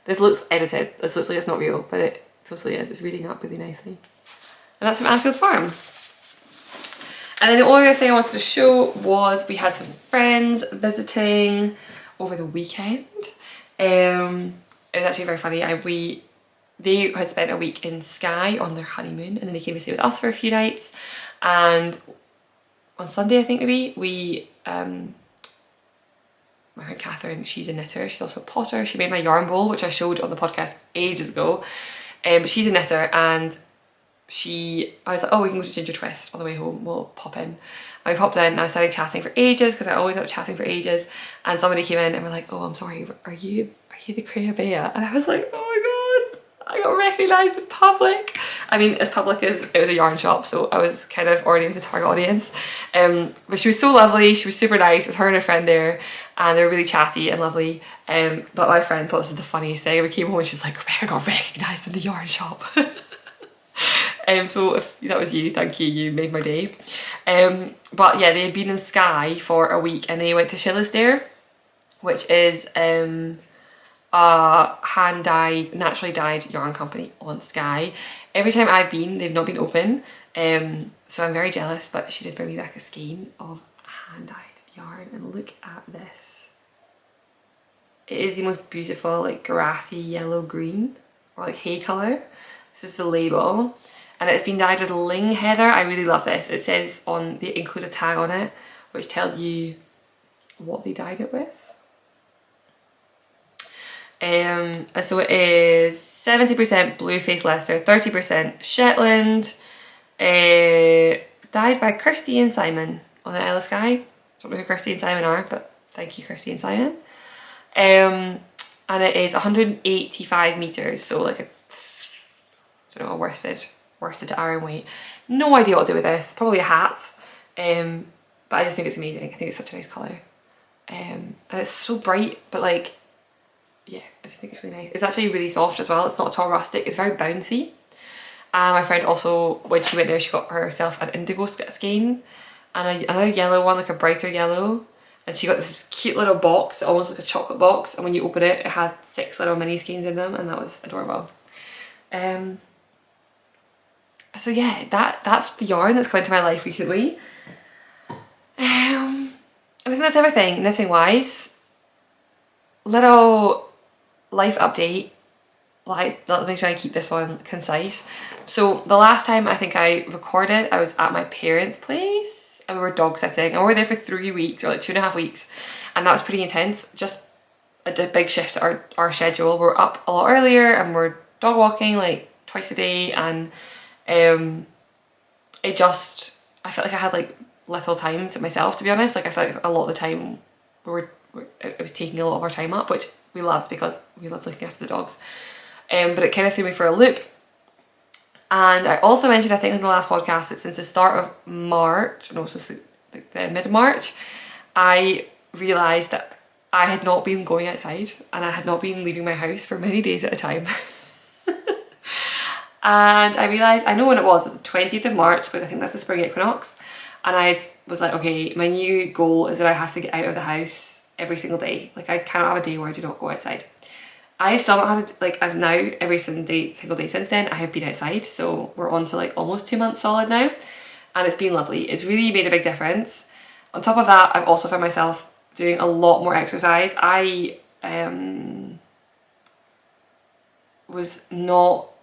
This looks edited, this looks like it's not real, but it totally is. It's reading up really nicely. And that's from Anfield Farm. And then the only other thing I wanted to show was we had some friends visiting over the weekend. It was actually very funny. They had spent a week in Skye on their honeymoon, and then they came to stay with us for a few nights. And on Sunday, I think maybe, my friend Catherine, she's a knitter, she's also a potter. She made my yarn bowl, which I showed on the podcast ages ago. But she's a knitter, and I was like, oh, we can go to Ginger Twist on the way home, we'll pop in. And we popped in and I started chatting for ages, because I always end up chatting for ages, and somebody came in and were like, oh, I'm sorry, are you the Creabea? And I was like, oh my god, I got recognised in public. I mean, as public as it was a yarn shop, so I was kind of already with the target audience. But she was so lovely, she was super nice. It was her and her friend there, and they were really chatty and lovely. But my friend thought this was the funniest thing. We came home and she's like, Rebecca got recognised in the yarn shop. So if that was you, thank you, you made my day. But yeah, they had been in Skye for a week, and they went to Shillisdare, which is a hand-dyed, naturally dyed yarn company on Skye. Every time I've been, they've not been open, so I'm very jealous, but she did bring me back a skein of hand-dyed yarn, and look at this. It is the most beautiful like grassy yellow green, or like hay colour. This is the label, and it's been dyed with ling heather. I really love this. It says they include a tag on it which tells you what they dyed it with. And so it is 70% Blue Face Leicester, 30% Shetland, dyed by Kirsty and Simon on the Isle of Skye. Don't know who Kirsty and Simon are, but thank you Kirsty and Simon. And it is 185 meters, so like a, I don't know, a worsted to iron weight. No idea what to do with this, probably a hat. But I just think it's amazing. I think it's such a nice colour. And it's so bright, but like, yeah, I just think it's really nice. It's actually really soft as well. It's not at all rustic. It's very bouncy. And my friend also, when she went there, she got herself an indigo skein and another yellow one, like a brighter yellow. And she got this cute little box, almost like a chocolate box. And when you open it, it has 6 little mini skeins in them, and that was adorable. So yeah, that's the yarn that's come into my life recently. I think that's everything knitting wise. Little life update. Let me try and keep this one concise. So the last time I think I recorded, I was at my parents' place and we were dog sitting, and we were there for 3 weeks, or like 2.5 weeks, and that was pretty intense. Just a big shift to our schedule. We're up a lot earlier and we're dog walking like twice a day, and I felt like I had like little time to myself, to be honest. Like I felt like a lot of the time it was taking a lot of our time up, which we loved because we loved looking after the dogs. But it kind of threw me for a loop. And I also mentioned, I think in the last podcast, that since the start of March, no, since the mid-March, I realised that I had not been going outside and I had not been leaving my house for many days at a time. And I realised, I know when it was the 20th of March, because I think that's the spring equinox. And I was like, okay, my new goal is that I have to get out of the house every single day. Like I cannot have a day where I do not go outside. I still haven't had, like I've now, every single day since then, I have been outside. So we're on to like almost 2 months solid now. And it's been lovely. It's really made a big difference. On top of that, I've also found myself doing a lot more exercise. I was not,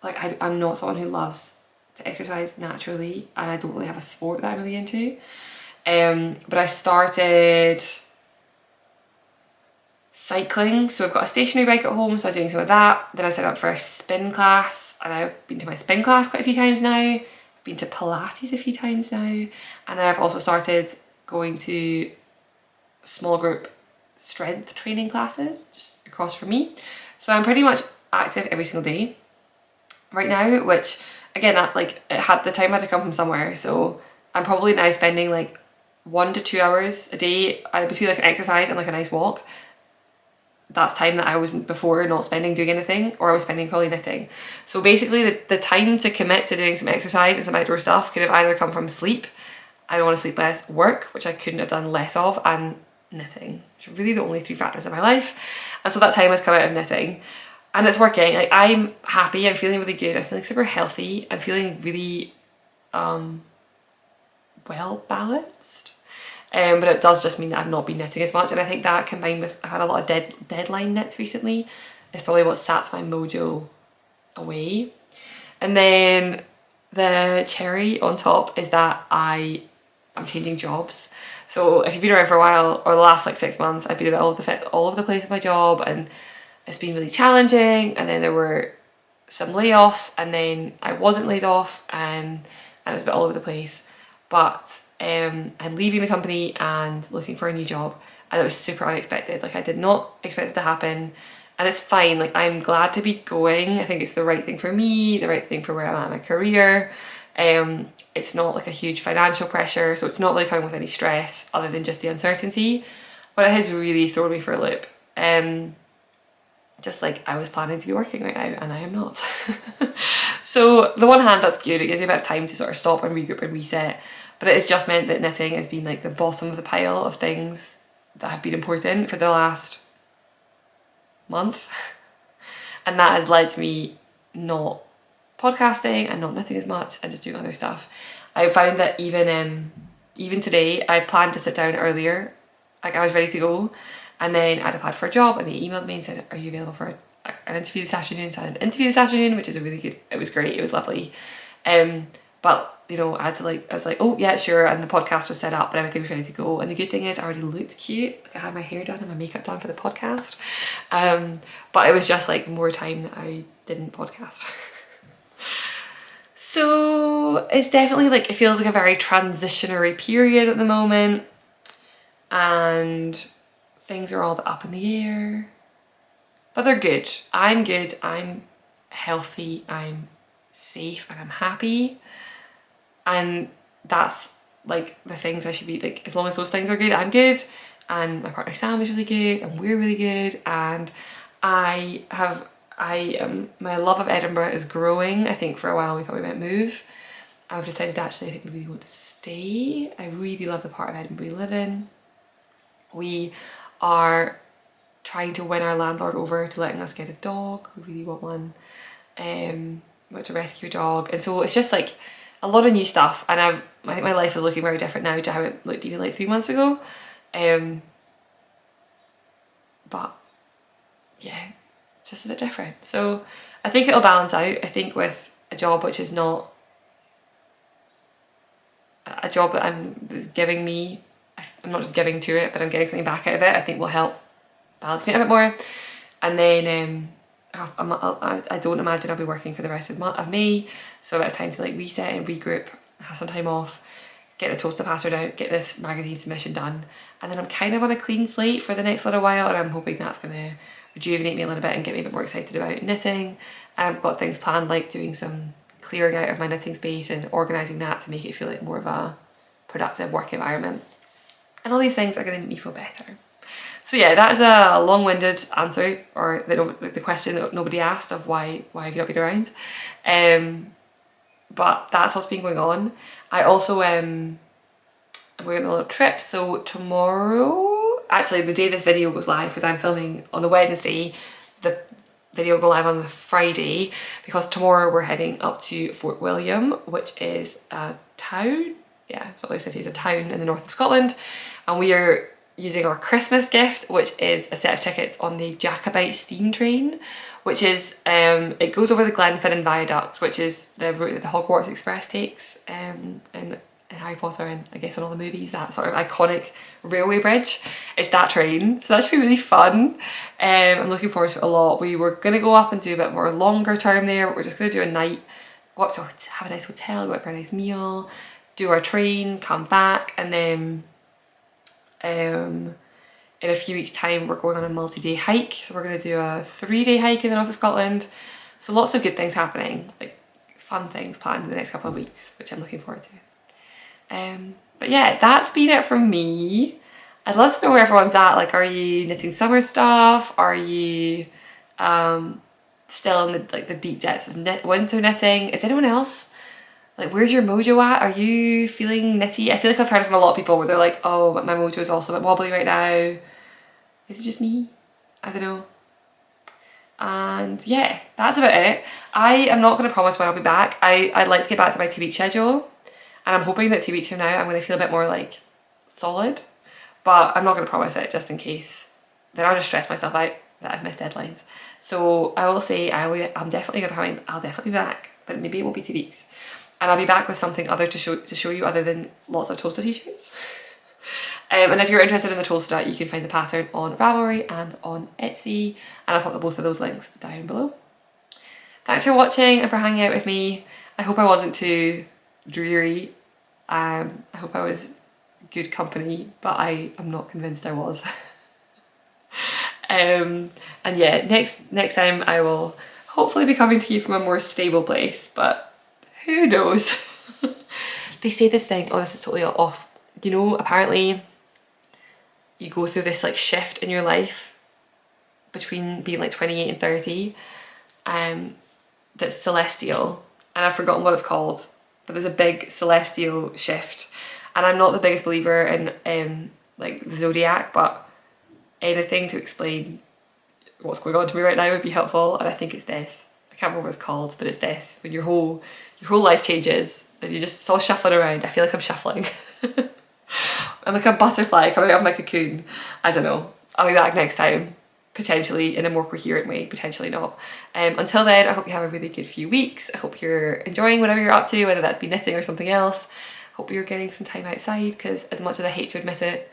like I'm not someone who loves to exercise naturally, and I don't really have a sport that I'm really into. But I started cycling, so I've got a stationary bike at home, so I was doing some of that. Then I signed up for a spin class, and I've been to my spin class quite a few times now. Been to Pilates a few times now, and I've also started going to small group strength training classes just across from me. So I'm pretty much active every single day right now, which again, that like the time had to come from somewhere. So I'm probably now spending like 1 to 2 hours a day between like an exercise and like a nice walk. That's time that I was before not spending doing anything, or I was spending probably knitting. So basically the time to commit to doing some exercise and some outdoor stuff could have either come from sleep, I don't want to sleep less, work, which I couldn't have done less of, and knitting, which are really the only 3 factors in my life. And so that time has come out of knitting, and it's working. Like I'm happy, I'm feeling really good, I'm feeling super healthy, I'm feeling really well balanced. But it does just mean that I've not been knitting as much, and I think that combined with I've had a lot of deadline knits recently is probably what sats my mojo away. And then the cherry on top is that I'm changing jobs. So if you've been around for a while, or the last like 6 months, I've been all over the place with my job, and it's been really challenging. And then there were some layoffs, and then I wasn't laid off, and it was a bit all over the place. But I'm leaving the company and looking for a new job, and it was super unexpected. Like I did not expect it to happen, and it's fine. Like I'm glad to be going. I think it's the right thing for me, the right thing for where I'm at in my career. It's not like a huge financial pressure, so it's not really coming with any stress other than just the uncertainty, but it has really thrown me for a loop. Just like I was planning to be working right now, and I am not. So the one hand, that's good, it gives me a bit of time to sort of stop and regroup and reset, but it has just meant that knitting has been like the bottom of the pile of things that have been important for the last month. And that has led to me not podcasting and not knitting as much and just doing other stuff. I found that even today, I planned to sit down earlier, like I was ready to go, and then I'd applied for a job, and they emailed me and said, are you available for an interview this afternoon? So I had an interview this afternoon, which is a really good, it was great, it was lovely. But you know, I was like, oh yeah, sure, and the podcast was set up and everything was ready to go. And the good thing is I already looked cute, like I had my hair done and my makeup done for the podcast. But it was just like more time that I didn't podcast. So it's definitely like, it feels like a very transitionary period at the moment, and things are all a bit up in the air, but they're good. I'm healthy, I'm safe, and I'm happy. And that's like the things I should be like, as long as those things are good, I'm good. And my partner Sam is really good, and we're really good. And my love of Edinburgh is growing. I think for a while we thought we might move. I've decided actually I think we really want to stay. I really love the part of Edinburgh we live in. We are trying to win our landlord over to letting us get a dog. We really want one. We want to rescue a dog. And so it's just like a lot of new stuff, and I think my life is looking very different now to how it looked even like 3 months ago. But yeah, just a bit different. So I think it'll balance out. I think with a job which is not a job that is giving me, I'm not just giving to it, but I'm getting something back out of it, I think will help balance me a bit more. And then I don't imagine I'll be working for the rest of May, so it's time to like reset and regroup, have some time off, get the Tolsta password out, get this magazine submission done, and then I'm kind of on a clean slate for the next little while, and I'm hoping that's going to rejuvenate me a little bit and get me a bit more excited about knitting. And I've got things planned like doing some clearing out of my knitting space and organising that to make it feel like more of a productive work environment. And all these things are going to make me feel better. So yeah, that is a long-winded answer, or the question that nobody asked of why have you not been around. But that's what's been going on. I also we're on a little trip, so tomorrow, actually the day this video goes live, because I'm filming on the Wednesday, the video will go live on the Friday, because tomorrow we're heading up to Fort William, which is a town, yeah, it's not like a city, it's a town in the north of Scotland, and we are using our Christmas gift, which is a set of tickets on the Jacobite steam train, which is, it goes over the Glenfinnan Viaduct, which is the route that the Hogwarts Express takes in Harry Potter and I guess in all the movies, that sort of iconic railway bridge. It's that train, so that should be really fun. I'm looking forward to it a lot. We were going to go up and do a bit more longer term there, but we're just going to do a night, go up to have a nice hotel, go out for a nice meal, do our train, come back, and then in a few weeks time we're going on a multi-day hike, so we're going to do a 3-day hike in the north of Scotland. So lots of good things happening, like fun things planned in the next couple of weeks, which I'm looking forward to. But yeah, that's been it from me. I'd love to know where everyone's at. Like, are you knitting summer stuff? Are you still in the deep depths of winter knitting? Is anyone else, like, where's your mojo at? Are you feeling knitty? I feel like I've heard from a lot of people where they're like, oh, but my mojo is also a bit wobbly right now. Is it just me? I don't know. And yeah, that's about it. I am not going to promise when I'll be back. I'd like to get back to my 2-week schedule, and I'm hoping that 2 weeks from now I'm going to feel a bit more like solid, but I'm not going to promise it just in case. Then I'll just stress myself out that I've missed deadlines. So I will say I'm definitely going to be coming. I'll definitely be back, but maybe it won't be 2 weeks. And I'll be back with something other to show you other than lots of Tolsta t-shirts. And if you're interested in the Tolsta, you can find the pattern on Ravelry and on Etsy, and I'll put both of those links down below. Thanks for watching and for hanging out with me. I hope I wasn't too dreary. I hope I was good company, but I am not convinced I was. And yeah, next time I will hopefully be coming to you from a more stable place, but who knows? They say this thing, oh, this is totally off. You know, apparently you go through this like shift in your life between being like 28 and 30, that's celestial, and I've forgotten what it's called, but there's a big celestial shift. And I'm not the biggest believer in like the zodiac, but anything to explain what's going on to me right now would be helpful, and I think it's this. I can't remember what it's called, but it's this. When your whole life changes and you just all shuffling around. I feel like I'm shuffling. I'm like a butterfly coming out of my cocoon. I don't know. I'll be back next time, potentially in a more coherent way, potentially not. Until then, I hope you have a really good few weeks. I hope you're enjoying whatever you're up to, whether that's be knitting or something else. Hope you're getting some time outside, because as much as I hate to admit it,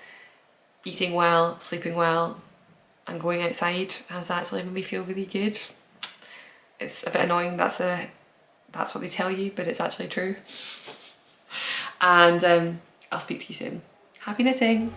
eating well, sleeping well, and going outside has actually made me feel really good. It's a bit annoying, that's what they tell you, but it's actually true. And I'll speak to you soon. Happy knitting!